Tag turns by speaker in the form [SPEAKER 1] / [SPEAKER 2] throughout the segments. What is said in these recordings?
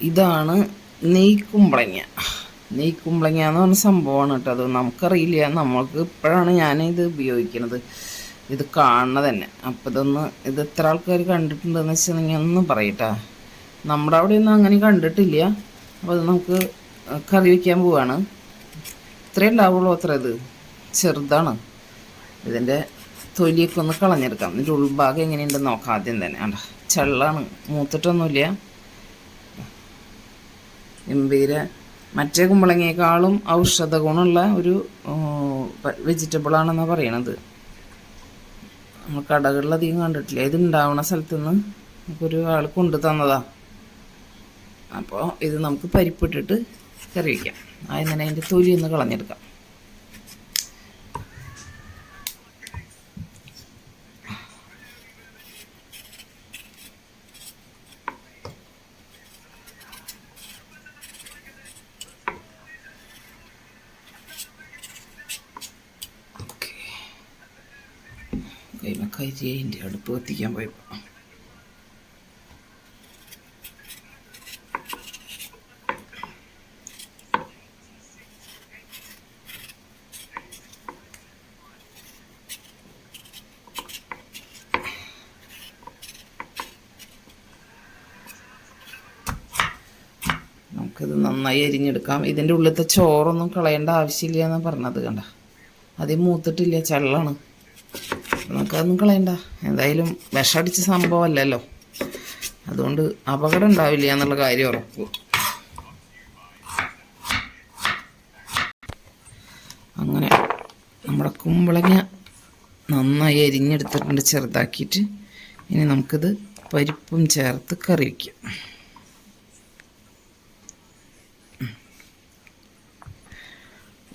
[SPEAKER 1] ഇതാണ് നെയ്ക്കുമ്പളങ്ങ. നെയ്ക്കുമ്പളങ്ങ എന്ന് പറഞ്ഞ സംഭവമാണ് കേട്ടോ. അത് നമുക്കറിയില്ല, നമ്മൾക്ക് ഇപ്പോഴാണ് ഞാനിത് ഉപയോഗിക്കുന്നത്, ഇത് കാണുന്നത് തന്നെ. അപ്പം ഇത് എത്ര ആൾക്കാർ കണ്ടിട്ടുണ്ടെന്ന് വെച്ചിട്ടുണ്ടെങ്കിൽ ഒന്ന് പറയട്ടാ. നമ്മുടെ അവിടെയൊന്നും അങ്ങനെ കണ്ടിട്ടില്ല. അപ്പോൾ അത് നമുക്ക് കറി വയ്ക്കാൻ പോവാണ്. ഇത്രയേ ഉണ്ടാവുള്ളൂ. അത്ര ഇത് ചെറുതാണ്. ഇതിൻ്റെ തൊലിയൊക്കെ ഒന്ന് കളഞ്ഞെടുക്കാം. ഇതിൻ്റെ ഉൾഭാഗം എങ്ങനെയുണ്ടെന്ന് നോക്കാം ആദ്യം തന്നെ. ആണ്ട ചെള്ളാണ്, മൂത്തിട്ടൊന്നുമില്ല. ഗംഭീര മറ്റേ കുമ്പളങ്ങയേക്കാളും ഔഷധ ഗുണമുള്ള ഒരു വെജിറ്റബിളാണെന്നാണ് പറയണത്. നമ്മൾ കടകളിലധികം കണ്ടിട്ടില്ല. ഇത് ഉണ്ടാവുന്ന സ്ഥലത്തുനിന്ന് നമുക്കൊരു ആൾ കൊണ്ടു തന്നതാണ്. അപ്പോൾ ഇത് നമുക്ക് പരിപ്പിട്ടിട്ട് കറി വയ്ക്കാം. അതിനെ അതിൻ്റെ തൊലി ഒന്ന് കളഞ്ഞെടുക്കാം. കരിയേൻ്റെ അടുപ്പ് കത്തിക്കാൻ പോയപ്പോൾ നമുക്കിത് നന്നായി അരിഞ്ഞെടുക്കാം. ഇതിൻ്റെ ഉള്ളിലത്തെ ചോറൊന്നും കളയേണ്ട ആവശ്യമില്ല എന്നാണ് പറഞ്ഞത്. കണ്ട അതേ മൂത്തിട്ടില്ല, ചെള്ളാണ്. നമുക്കതൊന്നും കളയണ്ട. എന്തായാലും വിഷമടിച്ച സംഭവമല്ലല്ലോ, അതുകൊണ്ട് അപകടം ഉണ്ടാവില്ല എന്നുള്ള കാര്യം ഉറപ്പ്. അങ്ങനെ നമ്മുടെ കുമ്പളങ്ങ നന്നായി അരിഞ്ഞെടുത്തിട്ടുണ്ട് ചെറുതാക്കിയിട്ട്. ഇനി നമുക്കിത് പരിപ്പും ചേർത്ത് കറി വയ്ക്കാം.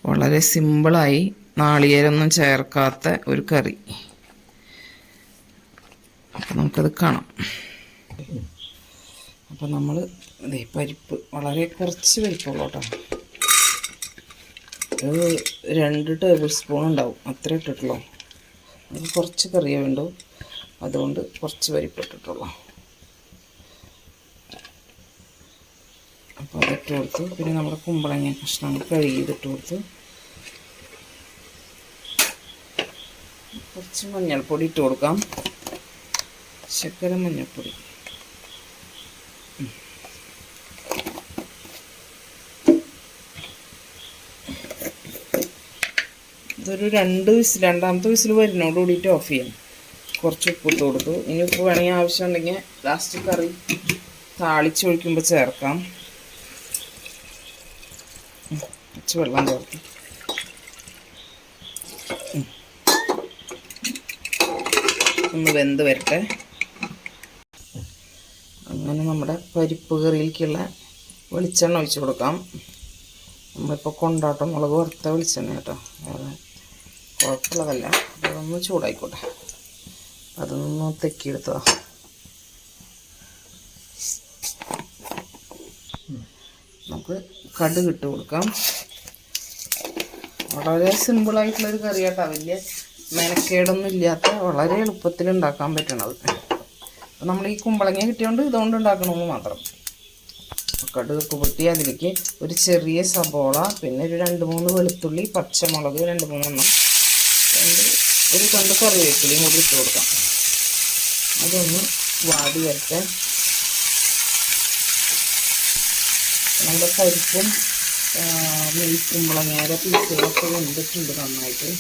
[SPEAKER 1] വളരെ സിമ്പിളായി, നാളികേരമൊന്നും ചേർക്കാത്ത ഒരു കറി. അപ്പം നമുക്കത് കാണാം. അപ്പം നമ്മൾ ഇതേ പരിപ്പ് വളരെ കുറച്ച് പരിപ്പുള്ളൂ കേട്ടോ. ഒരു 2 ടേബിൾ സ്പൂൺ ഉണ്ടാവും, അത്ര ഇട്ടിട്ടുള്ളൂ. അത് കുറച്ച് കറിയേ വേണ്ടൂ, അതുകൊണ്ട് കുറച്ച് പരിപ്പ് ഇട്ടിട്ടുള്ളൂ. അപ്പോൾ അതിട്ട് കൊടുത്തു. പിന്നെ നമ്മുടെ കുമ്പളങ്ങ കഷ്ണങ്ങൾ കഴുകിയതിട്ട് കൊടുത്തു. കുറച്ച് മഞ്ഞൾപ്പൊടി ഇട്ട് കൊടുക്കാം, ശർക്കര മഞ്ഞൾപ്പൊടി. ഇതൊരു 2 വിസിൽ, രണ്ടാമത്തെ വിസിൽ വരുന്നോട് കൂടിയിട്ട് ഓഫ് ചെയ്യാം. കുറച്ച് ഉപ്പിട്ട് കൊടുത്തു. ഇനി ഉപ്പ് വേണമെങ്കിൽ ആവശ്യമുണ്ടെങ്കിൽ ലാസ്റ്റ് കറി താളിച്ചൊഴിക്കുമ്പോൾ ചേർക്കാം. കുറച്ച് വെള്ളം ചേർത്ത് ഒന്ന് വെന്ത് വരട്ടെ. അങ്ങനെ നമ്മുടെ പരിപ്പ് കറിയിലേക്കുള്ള വെളിച്ചെണ്ണ ഒഴിച്ച് കൊടുക്കാം. നമ്മളിപ്പോൾ കൊണ്ടാട്ടം മുളക് വറുത്ത വെളിച്ചെണ്ണ കേട്ടോ, വേറെ കുഴപ്പമുള്ളതല്ല. അതൊന്ന് ചൂടായിക്കോട്ടെ. അതൊന്ന് തെക്കിയെടുത്തതാ. നമുക്ക് കടുക് ഇട്ട് കൊടുക്കാം. വളരെ സിമ്പിളായിട്ടുള്ളൊരു കറി കേട്ടോ, വലിയ മെനക്കേടൊന്നും ഇല്ലാത്ത, വളരെ എളുപ്പത്തിൽ ഉണ്ടാക്കാൻ പറ്റണത്. അപ്പം നമ്മൾ ഈ കുമ്പളങ്ങ കിട്ടിയോണ്ട് ഇതുകൊണ്ട് ഉണ്ടാക്കണമെന്ന് മാത്രം. കടുകൊക്കെ പൊട്ടി അതിലേക്ക് ഒരു ചെറിയ സബോള, പിന്നെ ഒരു 2-3 വെളുത്തുള്ളി, പച്ചമുളക് 2-3 എണ്ണം, ഒരു 2 കറിവേപ്പിലയും കൂടി ഇട്ട് കൊടുക്കാം. അതൊന്ന് വാടി വരട്ടെ. നമ്മുടെ പരിപ്പും കുമ്പളങ്ങയുടെ പീസുകളൊക്കെ വെന്തിട്ടുണ്ട് നന്നായിട്ട്.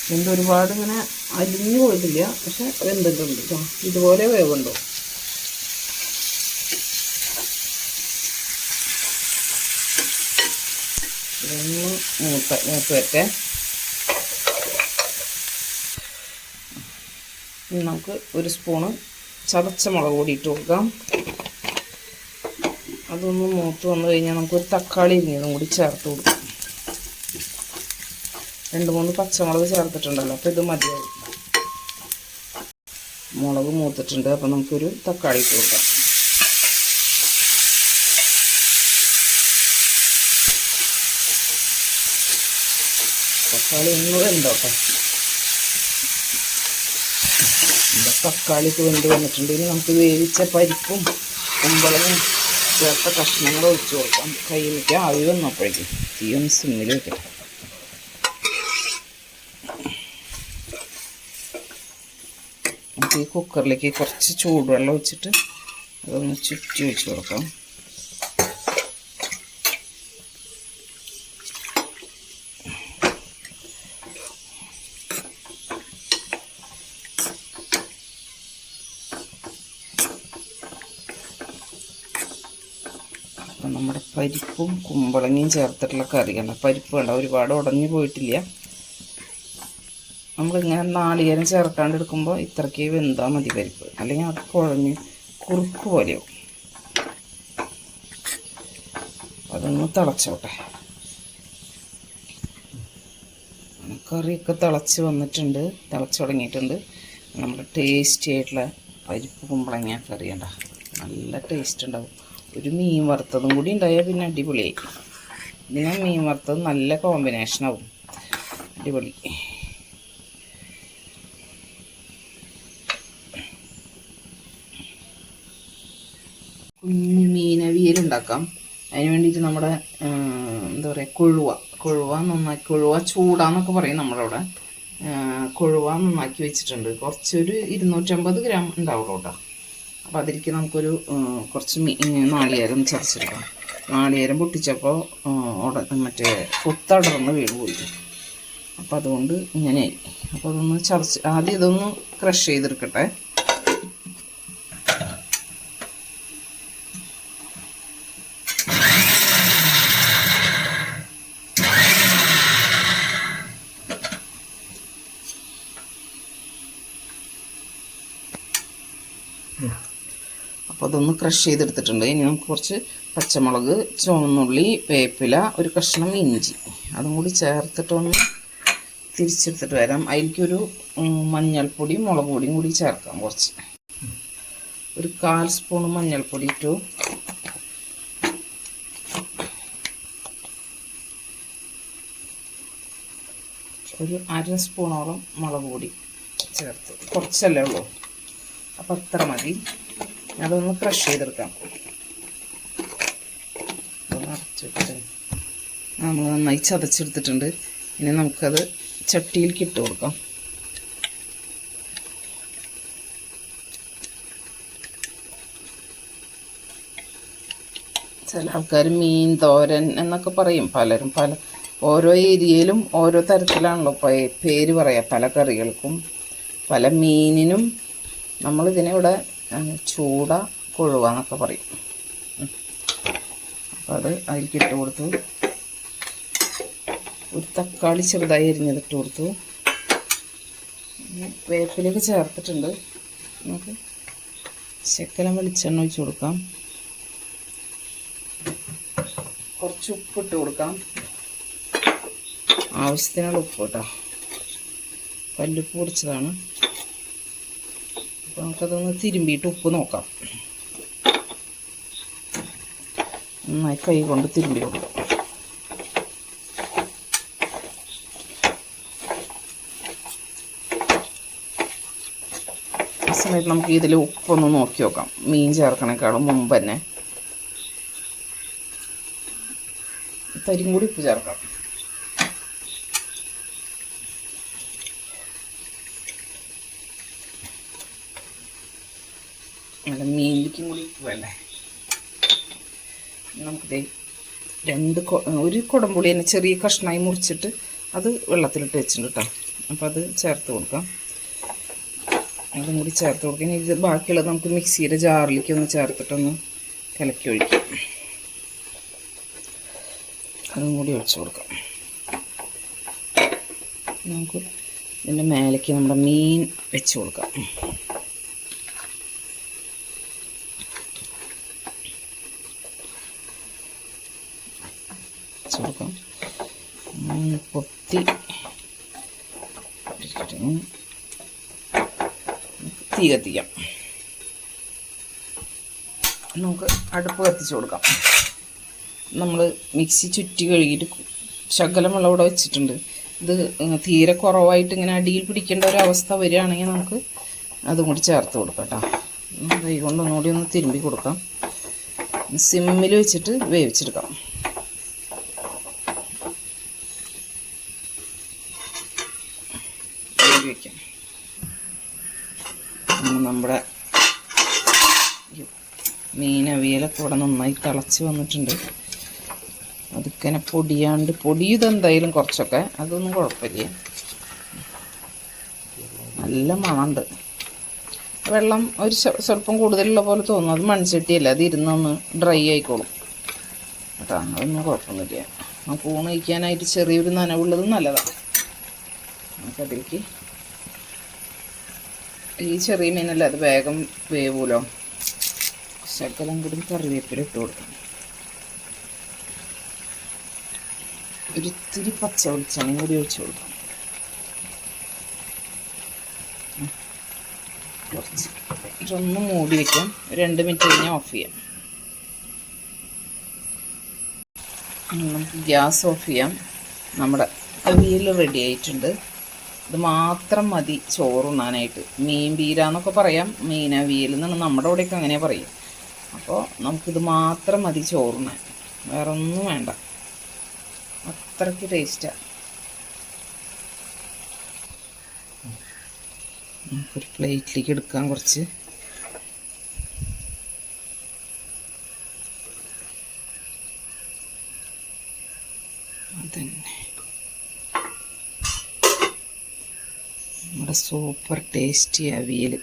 [SPEAKER 1] വെന്ത് ഒരുപാട് ഇങ്ങനെ അലിഞ്ഞു പോയിട്ടില്ല, പക്ഷെ വെന്തിട്ടുണ്ട് കേട്ടോ. ഇതുപോലെ വേവുണ്ടോ. ഇതൊന്ന് മൂത്ത് വരട്ടെ. നമുക്ക് 1 സ്പൂണ് ചതച്ച മുളക് പൊടി ഇട്ട് കൊടുക്കാം. അതൊന്ന് മൂത്ത് വന്നു കഴിഞ്ഞാൽ നമുക്കൊരു തക്കാളി ഇരിഞ്ഞതും കൂടി ചേർത്ത് കൊടുക്കാം. 2-3 പച്ചമുളക് ചേർത്തിട്ടുണ്ടല്ലോ, അപ്പോൾ ഇത് മതിയാവും. മുളക് മൂത്തിട്ടുണ്ട്, അപ്പോൾ നമുക്കൊരു തക്കാളി ഇട്ട് കൊടുക്കാം. തക്കാളി ഒന്ന് വെന്തോട്ടെ. തക്കാളിക്ക് വെന്ത് വന്നിട്ടുണ്ടെങ്കിൽ നമുക്ക് വേവിച്ച പരിപ്പും കുമ്പളവും ചേർത്ത കഷ്ണങ്ങൾ ഒഴിച്ചു കൊടുക്കാം. കയ്യിലേക്ക് ആവി വന്നപ്പോഴേക്കും തീ ഒന്ന് സിമ്മിൽ വെക്കട്ടെ. ഈ കുക്കറിലേക്ക് കുറച്ച് ചൂടുവെള്ളം ഒഴിച്ചിട്ട് അതൊന്ന് ചുറ്റി വെച്ച് കൊടുക്കാം. അപ്പം നമ്മുടെ പരിപ്പും കുമ്പളങ്ങയും ചേർത്തിട്ടുള്ള കറി കണ്ട. പരിപ്പ് വേണ്ട, ഒരുപാട് ഉടഞ്ഞു പോയിട്ടില്ല. നമ്മളിങ്ങനെ നാളികേരം ചേർക്കാണ്ട് എടുക്കുമ്പോൾ ഇത്രയ്ക്ക് വെന്താൽ മതി പരിപ്പ്, അല്ലെങ്കിൽ അത് കുഴഞ്ഞ് കുറുക്ക് പോലെയാവും. അതൊന്ന് തിളച്ചോട്ടെ. കറിയൊക്കെ തിളച്ച് വന്നിട്ടുണ്ട്, തിളച്ച് തുടങ്ങിയിട്ടുണ്ട്. നമ്മുടെ ടേസ്റ്റി ആയിട്ടുള്ള പരിപ്പ് കുമ്പളങ്ങ കറി കണ്ട, നല്ല ടേസ്റ്റ് ഉണ്ടാവും. ഒരു മീൻ വറുത്തതും കൂടി ഉണ്ടായാൽ പിന്നെ അടിപൊളിയായി. ഇതിന് മീൻ വറുത്തത് നല്ല കോമ്പിനേഷനാവും, അടിപൊളി. കുഞ്ഞു മീനവിയലുണ്ടാക്കാം. അതിന് വേണ്ടിയിട്ട് നമ്മുടെ എന്താ പറയുക, കൊഴുവ ചൂടാന്നൊക്കെ പറയും നമ്മളവിടെ. കൊഴുവ നന്നാക്കി വെച്ചിട്ടുണ്ട്. കുറച്ചൊരു 250 ഗ്രാം ഉണ്ടാവുള്ളൂ കേട്ടോ. അപ്പോൾ അതിലേക്ക് നമുക്കൊരു കുറച്ച് നാളികേരം ചതച്ചെടുക്കാം. നാളികേരം പൊട്ടിച്ചപ്പോൾ മറ്റേ കൊത്തടർന്ന് വീണ് പോയി. അപ്പോൾ അതുകൊണ്ട് ഇങ്ങനെയായി. അപ്പോൾ അതൊന്ന് ചതച്ച് ആദ്യം ഇതൊന്ന് ക്രഷ് ചെയ്തെടുക്കട്ടെ. അപ്പോൾ അതൊന്ന് ക്രഷ് ചെയ്തെടുത്തിട്ടുണ്ട്. ഇനി നമുക്ക് കുറച്ച് പച്ചമുളക്, ചുവന്നുള്ളി, വേപ്പില, ഒരു കഷ്ണം ഇഞ്ചി അതും കൂടി ചേർത്തിട്ടൊന്ന് തിരിച്ചെടുത്തിട്ട് വരാം. അതിലേക്കൊരു മഞ്ഞൾപ്പൊടി, മുളക് പൊടിയും കൂടി ചേർക്കാം. കുറച്ച് ഒരു 1/4 സ്പൂൺ മഞ്ഞൾപ്പൊടി ഇട്ടു. ഒരു 1/2 സ്പൂണോളം മുളക് പൊടി ചേർത്ത്. കുറച്ചല്ലേ ഉള്ളൂ, അപ്പം അത്ര മതി. അതൊന്ന് ക്രഷ് ചെയ്തെടുക്കാം. അടച്ചിട്ട് നമ്മൾ നന്നായി ചതച്ചെടുത്തിട്ടുണ്ട്. ഇനി നമുക്കത് ചട്ടിയിലേക്ക് ഇട്ട് കൊടുക്കാം. ചില ആൾക്കാർ മീൻ തോരൻ എന്നൊക്കെ പറയും. പലരും ഓരോ ഏരിയയിലും ഓരോ തരത്തിലാണല്ലോ പേര് പറയുക. പല കറികൾക്കും പല മീനിനും നമ്മളിതിനെ ഇവിടെ ചൂട, കൊഴുവ എന്നൊക്കെ പറയും. അപ്പോൾ അത് അതിലേക്ക് ഇട്ട് കൊടുത്തു. ഒരു തക്കാളി ചെറുതായി അരിഞ്ഞതിട്ട് കൊടുത്തു. വേപ്പിലേക്ക് ചേർത്തിട്ടുണ്ട്. നമുക്ക് ശകലം വെളിച്ചെണ്ണ ഒഴിച്ച് കൊടുക്കാം. കുറച്ച് ഉപ്പിട്ട് കൊടുക്കാം. ആവശ്യത്തിനുള്ള ഉപ്പ് കേട്ടോ, കല്ലുപ്പ് പൊടിച്ചതാണ്. അപ്പോൾ നമുക്കതൊന്ന് തിരുമ്പിയിട്ട് ഉപ്പ് നോക്കാം. നന്നായി കൈ കൊണ്ട് തിരുമ്പി കൊടുക്കാം. ഈ സമയത്ത് നമുക്ക് ഇതിൽ ഉപ്പൊന്ന് നോക്കി നോക്കാം. മീൻ ചേർക്കണേക്കാളും മുമ്പ് തന്നെ തരിയും കൂടി ഉപ്പ് ചേർക്കാം. അല്ല, മീനിലേക്കും കൂടി ഉപ്പ് വേണ്ടേ. നമുക്കിത് ഒരു കുടംപുളി തന്നെ ചെറിയ കഷ്ണമായി മുറിച്ചിട്ട് അത് വെള്ളത്തിലിട്ട് വെച്ചിട്ടുണ്ട് കേട്ടോ. അപ്പോൾ അത് ചേർത്ത് കൊടുക്കാം. അതും കൂടി ചേർത്ത് കൊടുക്കാം. ഇനി ഇത് ബാക്കിയുള്ളത് നമുക്ക് മിക്സിയുടെ ജാറിലേക്ക് ഒന്ന് ചേർത്തിട്ടൊന്ന് കലക്കി ഒഴിക്കാം. അതും കൂടി ഒഴിച്ച് കൊടുക്കാം. നമുക്ക് ഇതിൻ്റെ മേലേക്ക് നമ്മുടെ മീൻ വെച്ച് കൊടുക്കാം. കൊടുക്കാം. പൊത്തി തീ കത്തിക്കാം. നമുക്ക് അടുപ്പ് കത്തിച്ച് കൊടുക്കാം. നമ്മൾ മിക്സി ചുറ്റി കഴുകിയിട്ട് ശകലം വെള്ളം ഇവിടെ വെച്ചിട്ടുണ്ട്. ഇത് തീരെ കുറവായിട്ട് ഇങ്ങനെ അടിയിൽ പിടിക്കേണ്ട ഒരവസ്ഥ വരികയാണെങ്കിൽ നമുക്ക് അതും കൂടി ചേർത്ത് കൊടുക്കാം കേട്ടോ. കൈ കൊണ്ട് ഒന്നുകൂടി ഒന്ന് തിരുമ്പി കൊടുക്കാം. സിമ്മിൽ വെച്ചിട്ട് വേവിച്ചെടുക്കാം. വയ്ക്കാം. നമ്മുടെ മീൻ അവിയലൊക്കെ ഇവിടെ നന്നായി തിളച്ച് വന്നിട്ടുണ്ട്. അതിങ്ങനെ പൊടിയാണ്ട് പൊടിയതെന്തായാലും കുറച്ചൊക്കെ, അതൊന്നും കുഴപ്പമില്ല. നല്ല മണമുണ്ട്. വെള്ളം ഒരു സ്വല്പം കൂടുതലുള്ള പോലെ തോന്നും. അത് മൺചട്ടിയല്ല, അത് ഇരുന്നൊന്ന് ഡ്രൈ ആയിക്കോളും കേട്ടോ. അതൊന്നും കുഴപ്പമൊന്നുമില്ല. നമുക്ക് ഊണ് കഴിക്കാനായിട്ട് ചെറിയൊരു നനവുള്ളത് നല്ലതാണ്. നമുക്കതിലേക്ക് ഈ ചെറിയ മീനല്ല, അത് വേഗം വേവൂലോ. ശകലം കൂടി കറിവേപ്പില ഇട്ട് കൊടുക്കണം. ഒരിത്തിരി പച്ച വെളിച്ചെണ്ണയും കൂടി ഒഴിച്ച് കൊടുക്കണം. കുറച്ച് ഇതൊന്ന് മൂടി വയ്ക്കാം. 2 മിനിറ്റ് കഴിഞ്ഞാൽ ഓഫ് ചെയ്യാം. നമുക്ക് ഗ്യാസ് ഓഫ് ചെയ്യാം. നമ്മുടെ അവിയൽ റെഡി ആയിട്ടുണ്ട്. ഇത് മാത്രം മതി ചോറുണ്ണാനായിട്ട്. മീൻ പീര എന്നൊക്കെ പറയാം, മീൻ അവിയൽ എന്നാണ് നമ്മുടെ അവിടെയൊക്കെ അങ്ങനെ പറയും. അപ്പോൾ നമുക്കിത് മാത്രം മതി ചോറുണ്ണാൻ, വേറെ ഒന്നും വേണ്ട. അത്രയ്ക്ക് ടേസ്റ്റാണ്. നമുക്കൊരു പ്ലേറ്റിലേക്ക് എടുക്കാം കുറച്ച്. അതന്നെ നമ്മുടെ സൂപ്പർ ടേസ്റ്റി അവിയൽ.